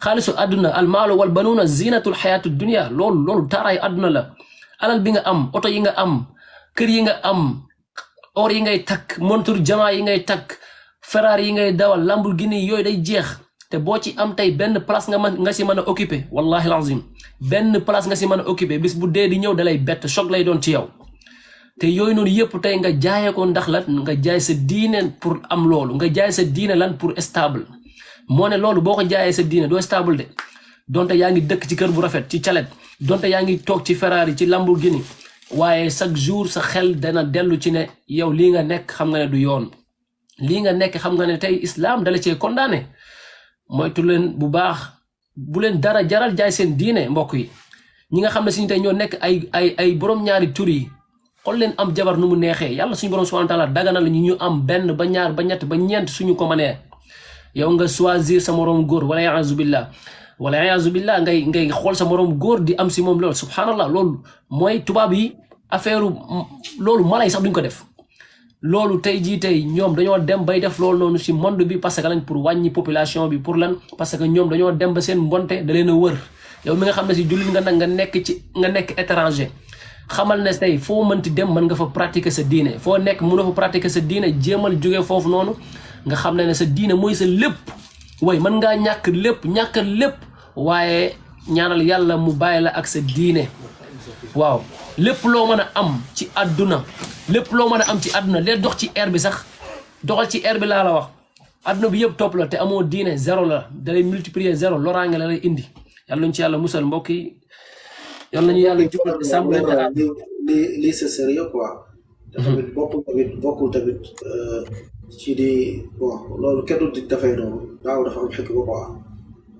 xaalisu àdduna almaalu wal banuuna zinatul xayaatu dunia loolu taaraayu àdduna la alal bi nga am oto yi nga am kër yi nga am or yi ngay takk montur jamaa yi ngay takk Ferrari yi ngay dawal Lamborghini yooyu day jeex te boo ci am tey benn place nga si mën a occupé wallahi alazim benn place nga si mën a occupé bis bu dee di ñëw dalay bett choc lay doon ci yow te yooyu noonu yëpp tey nga jaayee ko ndax lan nga jaay sa diine pour am loolu nga jaay sa diine lan pour stable moo ne loolu boo ko jaayee sa diine doo stable de donte yaa ngi dëkk ci kër bu rafet ci calet donte yaa ngi toog ci Ferrari ci Lamborghini waaye chaque jour sa xel dana dellu ci ne yow lii nga nekk xam nga ne du yoon lii nga nekk xam nga ne tey islam dala cee condamné moytu leen bu baax bu leen dara jaral jaay seen diine mbokk yi ñi nga xam ne suñu tey ñoo nekk ay borom ñaari tur yi xool leen am jabar nu mu neexee yàlla suñu borom subhanahu wa taala dagana la ñu am benn ba ñaar ba ñett ba ñeent suñu ko mënee yow nga choisir sa moroom góor wala yaazu billah ngay xool sa moroom góor di am si moom loolu subhanallah loolu mooy tubaab yi affaire loolu mala yi sax duñ ko def loolu tey jii tey ñoom dañoo dem bay def loolu noonu si monde bi parce que lañ pour wàññi population bi pour lan parce que ñoom dañoo dem ba seen mbonte da leen a wër yow mi nga xam ne si jullit nga nag nga nekk étranger xamal ne tey foo mënti dem mën nga fa pratiquer sa diine foo nekk mënoo fa pratiquer sa diine jéemal jógee foofu noonu nga xam ne sa diine mooy sa lépp way mën ngaa ñàkk lépp waaye ñaanal yàlla mu bàyyi la ak sa diine waaw lépp loo mën a am ci àdduna lee dox ci air bi sax doxal ci air bi laa la wax àdduna bi yëpp topp la te amoo diine zéro la dalay multiplier zéro loraange la lay indi yàlla nañu ci yàlla musal mbokk yi yàlla nañu yàlla jubal sàmm lii c'est sérieux quoi te tamit bokkul tamit ci di bon loolu kenn du dafay noonu daaw dafa am xekk ba quoi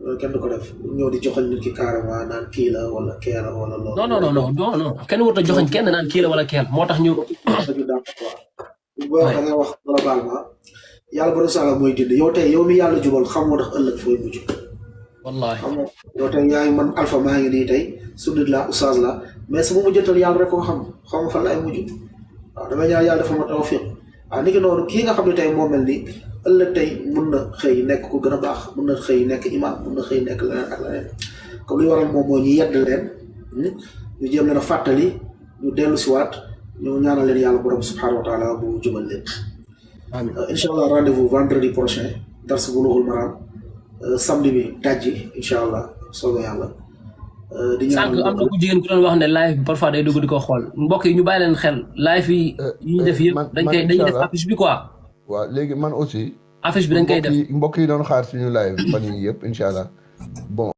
loolu kenn du ko def ñëw di joxoñ nit ki carrément naan kii la wala kee la wala loolu non kenn warut a joxoñ kenn naan kii la wala kee la moo tax ñu boo da ngay wax globalement yàlla ba sala mooy dindi yow mi yàlla jubal xamoo ndax ëllëg fooy mujj wallahi xam nga yow tey yaa ngi man alpha maa ngi nii tey sunnit la oustaz la mais sama mujjantal yàlla rek koo xam nga fan laay mujj waaw damay ñaan yàlla dafa ma tawfiq waaw ni ki noonu kii nga xam ne tey moo mel ni ëllëg tey mun na xëy nekk ku gën a baax mun na xëy nekk imam mun na xëy nekk leneen ak leneen comme li waral moom moo ñu yedd leen ñu jéem leen a fàttali ñu dellu siwaat ñu ñaanal leen yàlla borom subhanahu wa taala bu jubal leen incha allah rendez-vous vendredi prochain dars Bulughul Maram samedi bi dajji incha allah soobee yàlla di sànq am na ku jigéen ku doon wax ne live bi parfois day dugg di ko xool mbokk yi ñu bàyyi leen xel live yi ñu def yëpp dañuy def affiche bi quoi. waaw léegi man aussi. affiche bi dañ koy def mbokk yi doon xaar suñu live fan yii yëpp incha allah bon.